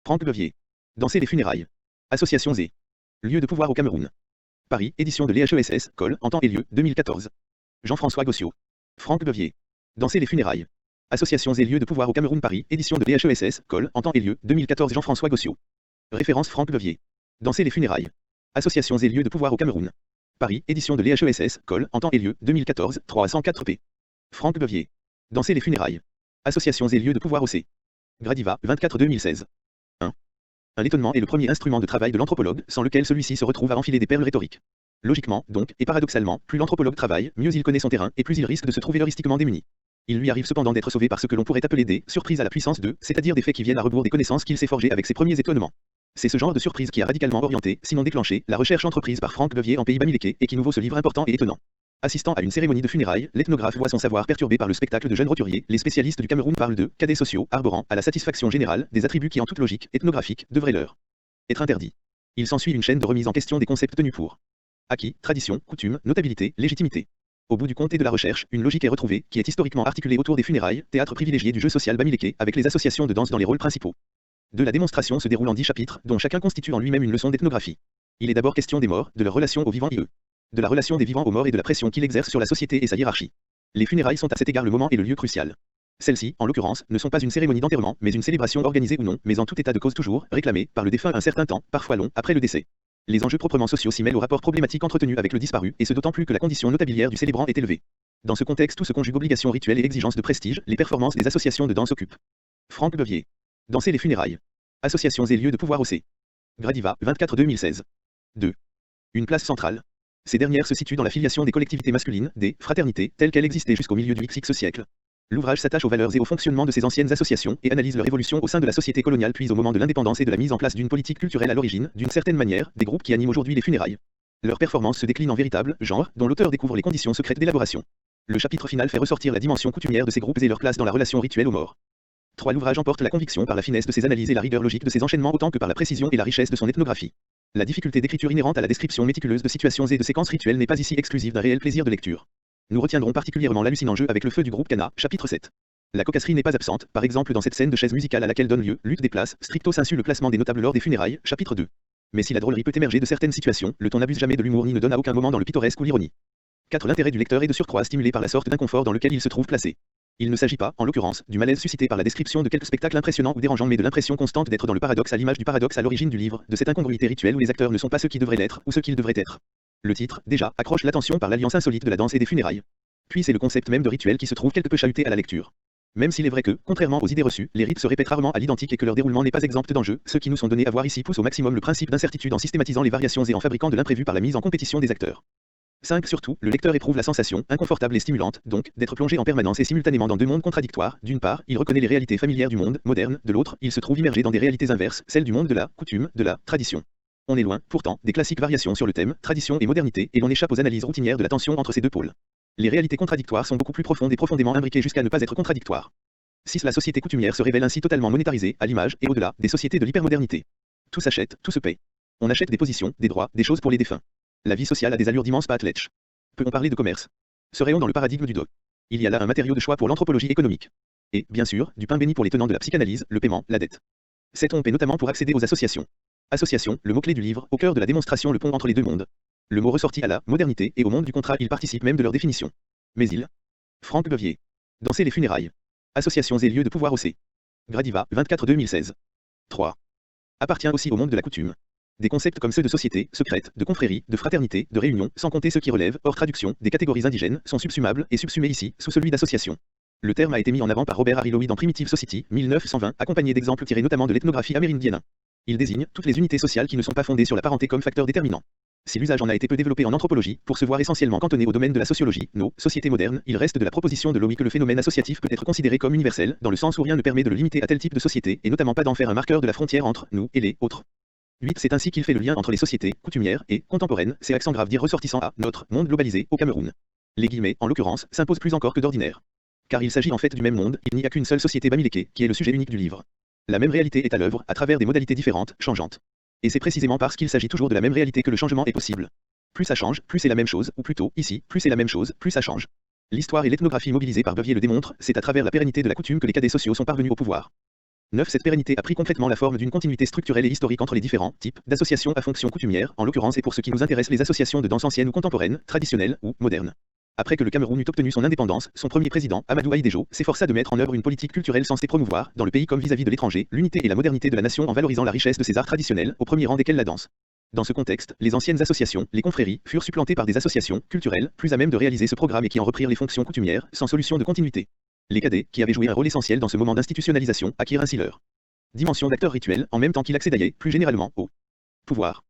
Franck Bevier. Danser les funérailles. Association Z. Lieu de pouvoir au Cameroun. Paris, édition de l'EHESS, Col, en temps et lieu, 2014. Jean-François Gossiot. Franck Bevier. Danser les funérailles. Association Z. Lieu de pouvoir au Cameroun. Paris, édition de l'EHESS, Col, en temps et lieu, 2014. Jean-François Gossiot. Référence Franck Bevier. Danser les funérailles. Association Z. Lieu de pouvoir au Cameroun. Paris, édition de l'EHESS, Col, en temps et lieu, 2014, 304 p. Franck Bevier. Danser les funérailles. Association Z. Lieu de pouvoir au C. Gradiva, 24-2016. 1. L'étonnement est le premier instrument de travail de l'anthropologue, sans lequel celui-ci se retrouve à enfiler des perles rhétoriques. Logiquement, donc, et paradoxalement, plus l'anthropologue travaille, mieux il connaît son terrain, et plus il risque de se trouver heuristiquement démuni. Il lui arrive cependant d'être sauvé par ce que l'on pourrait appeler des surprises à la puissance 2, c'est-à-dire des faits qui viennent à rebours des connaissances qu'il s'est forgées avec ses premiers étonnements. C'est ce genre de surprise qui a radicalement orienté, sinon déclenché, la recherche entreprise par Franck Bevier en pays bamileke et qui nous vaut ce livre important et étonnant. Assistant à une cérémonie de funérailles, l'ethnographe voit son savoir perturbé par le spectacle de jeunes roturiers. Les spécialistes du Cameroun parlent de cadets sociaux arborant, à la satisfaction générale, des attributs qui en toute logique ethnographique devraient leur être interdits. Il s'ensuit une chaîne de remise en question des concepts tenus pour acquis, tradition, coutume, notabilité, légitimité. Au bout du compte et de la recherche, une logique est retrouvée, qui est historiquement articulée autour des funérailles, théâtre privilégié du jeu social bamileke, avec les associations de danse dans les rôles principaux. De la démonstration se déroule en 10 chapitres, dont chacun constitue en lui-même une leçon d'ethnographie. Il est d'abord question des morts, de leur relation aux vivants et eux. De la relation des vivants aux morts et de la pression qu'il exerce sur la société et sa hiérarchie. Les funérailles sont à cet égard le moment et le lieu crucial. Celles-ci, en l'occurrence, ne sont pas une cérémonie d'enterrement, mais une célébration organisée ou non, mais en tout état de cause toujours, réclamée, par le défunt un certain temps, parfois long, après le décès. Les enjeux proprement sociaux s'y mêlent aux rapports problématiques entretenus avec le disparu, et ce d'autant plus que la condition notabilière du célébrant est élevée. Dans ce contexte où se conjuguent obligations rituelles et exigences de prestige, les performances des associations de danse occupent. Franck Bevier. Danser les funérailles. Associations et lieux de pouvoir au C. Gradiva, 24-2016. 2. Une place centrale. Ces dernières se situent dans la filiation des collectivités masculines, des fraternités, telles qu'elles existaient jusqu'au milieu du XX siècle. L'ouvrage s'attache aux valeurs et au fonctionnement de ces anciennes associations et analyse leur évolution au sein de la société coloniale puis au moment de l'indépendance et de la mise en place d'une politique culturelle à l'origine, d'une certaine manière, des groupes qui animent aujourd'hui les funérailles. Leur performance se décline en véritable genre, dont l'auteur découvre les conditions secrètes d'élaboration. Le chapitre final fait ressortir la dimension coutumière de ces groupes et leur place dans la relation rituelle aux morts. 3. L'ouvrage emporte la conviction par la finesse de ses analyses et la rigueur logique de ses enchaînements autant que par la précision et la richesse de son ethnographie. La difficulté d'écriture inhérente à la description méticuleuse de situations et de séquences rituelles n'est pas ici exclusive d'un réel plaisir de lecture. Nous retiendrons particulièrement l'hallucinant jeu avec le feu du groupe Cana, chapitre 7. La cocasserie n'est pas absente, par exemple dans cette scène de chaise musicale à laquelle donne lieu lutte des places, stricto sensu le placement des notables lors des funérailles, chapitre 2. Mais si la drôlerie peut émerger de certaines situations, le ton n'abuse jamais de l'humour ni ne donne à aucun moment dans le pittoresque ou l'ironie. 4. L'intérêt du lecteur est de surcroît stimulé par la sorte d'inconfort dans lequel il se trouve placé. Il ne s'agit pas, en l'occurrence, du malaise suscité par la description de quelques spectacles impressionnants ou dérangeants mais de l'impression constante d'être dans le paradoxe à l'image du paradoxe à l'origine du livre, de cette incongruité rituelle où les acteurs ne sont pas ceux qui devraient l'être ou ceux qu'ils devraient être. Le titre, déjà, accroche l'attention par l'alliance insolite de la danse et des funérailles. Puis c'est le concept même de rituel qui se trouve quelque peu chahuté à la lecture. Même s'il est vrai que, contrairement aux idées reçues, les rites se répètent rarement à l'identique et que leur déroulement n'est pas exempt d'enjeux, ceux qui nous sont donnés à voir ici poussent au maximum le principe d'incertitude en systématisant les variations et en fabriquant de l'imprévu par la mise en compétition des acteurs. 5. Surtout, le lecteur éprouve la sensation, inconfortable et stimulante, donc, d'être plongé en permanence et simultanément dans deux mondes contradictoires. D'une part, il reconnaît les réalités familières du monde moderne, de l'autre, il se trouve immergé dans des réalités inverses, celles du monde de la coutume, de la tradition. On est loin, pourtant, des classiques variations sur le thème, tradition et modernité, et l'on échappe aux analyses routinières de la tension entre ces deux pôles. Les réalités contradictoires sont beaucoup plus profondes et profondément imbriquées jusqu'à ne pas être contradictoires. 6. La société coutumière se révèle ainsi totalement monétarisée, à l'image, et au-delà, des sociétés de l'hypermodernité. Tout s'achète, tout se paie. On achète des positions, des droits, des choses pour les défunts. La vie sociale a des allures d'immense pâtelèche. Peut-on parler de commerce? Serait-on dans le paradigme du doc? Il y a là un matériau de choix pour l'anthropologie économique. Et, bien sûr, du pain béni pour les tenants de la psychanalyse, le paiement, la dette. Sait-on paie notamment pour accéder aux associations? Association, le mot-clé du livre, au cœur de la démonstration, le pont entre les deux mondes. Le mot ressorti à la modernité et au monde du contrat, il participe même de leur définition. Mais il. Franck Bevier. Danser les funérailles. Associations et lieux de pouvoir au C. Gradiva, 24-2016. 3. Appartient aussi au monde de la coutume. Des concepts comme ceux de société, secrète, de confrérie, de fraternité, de réunion, sans compter ceux qui relèvent, hors traduction, des catégories indigènes, sont subsumables et subsumés ici, sous celui d'association. Le terme a été mis en avant par Robert Harry Lowy dans Primitive Society, 1920, accompagné d'exemples tirés notamment de l'ethnographie amérindienne. Il désigne toutes les unités sociales qui ne sont pas fondées sur la parenté comme facteur déterminant. Si l'usage en a été peu développé en anthropologie, pour se voir essentiellement cantonné au domaine de la sociologie, nos sociétés modernes, il reste de la proposition de Lowy que le phénomène associatif peut être considéré comme universel, dans le sens où rien ne permet de le limiter à tel type de société, et notamment pas d'en faire un marqueur de la frontière entre nous et les autres. 8. C'est ainsi qu'il fait le lien entre les sociétés coutumières et contemporaines, c'est accent grave dire ressortissant à notre monde globalisé au Cameroun. Les guillemets, en l'occurrence, s'imposent plus encore que d'ordinaire. Car il s'agit en fait du même monde, il n'y a qu'une seule société bamileke, qui est le sujet unique du livre. La même réalité est à l'œuvre, à travers des modalités différentes, changeantes. Et c'est précisément parce qu'il s'agit toujours de la même réalité que le changement est possible. Plus ça change, plus c'est la même chose, ou plutôt, ici, plus c'est la même chose, plus ça change. L'histoire et l'ethnographie mobilisées par Bevier le démontrent, c'est à travers la pérennité de la coutume que les cadets sociaux sont parvenus au pouvoir. 9. Cette pérennité a pris concrètement la forme d'une continuité structurelle et historique entre les différents types d'associations à fonction coutumière, en l'occurrence et pour ce qui nous intéresse les associations de danse anciennes ou contemporaines, traditionnelles ou modernes. Après que le Cameroun eut obtenu son indépendance, son premier président, Amadou Ahidjo, s'efforça de mettre en œuvre une politique culturelle censée promouvoir, dans le pays comme vis-à-vis de l'étranger, l'unité et la modernité de la nation en valorisant la richesse de ses arts traditionnels, au premier rang desquels la danse. Dans ce contexte, les anciennes associations, les confréries, furent supplantées par des associations culturelles, plus à même de réaliser ce programme et qui en reprirent les fonctions coutumières, sans solution de continuité. Les cadets, qui avaient joué un rôle essentiel dans ce moment d'institutionnalisation, acquirent ainsi leur dimension d'acteurs rituels, en même temps qu'il accédait, plus généralement, au pouvoir.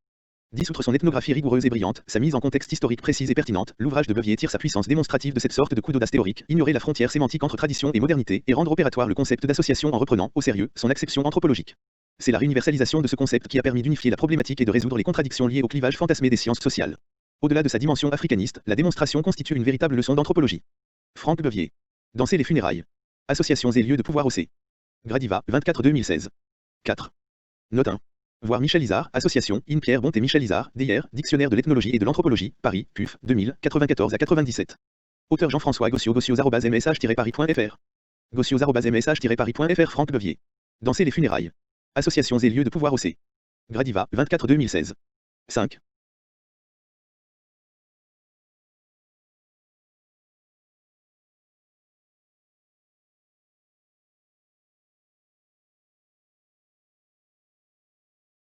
10. Outre son ethnographie rigoureuse et brillante, sa mise en contexte historique précise et pertinente, l'ouvrage de Bevier tire sa puissance démonstrative de cette sorte de coup d'audace théorique, ignorer la frontière sémantique entre tradition et modernité, et rendre opératoire le concept d'association en reprenant, au sérieux, son acception anthropologique. C'est la réuniversalisation de ce concept qui a permis d'unifier la problématique et de résoudre les contradictions liées au clivage fantasmé des sciences sociales. Au-delà de sa dimension africaniste, la démonstration constitue une véritable leçon d'anthropologie. Franck Bevier. Danser les funérailles. Associations et lieux de pouvoir OC. Gradiva, 24-2016. 4. Note 1. Voir Michel Izard, Association, In Pierre Bont et Michel Izard, DR, Dictionnaire de l'ethnologie et de l'anthropologie, Paris, PUF, 2000, 94 à 97. Auteur Jean-François Gossiaux, gossiaux@msh-paris.fr. gossiaux@msh-paris.fr. Franck Bevier. Danser les funérailles. Associations et lieux de pouvoir OC. Gradiva, 24-2016. 5.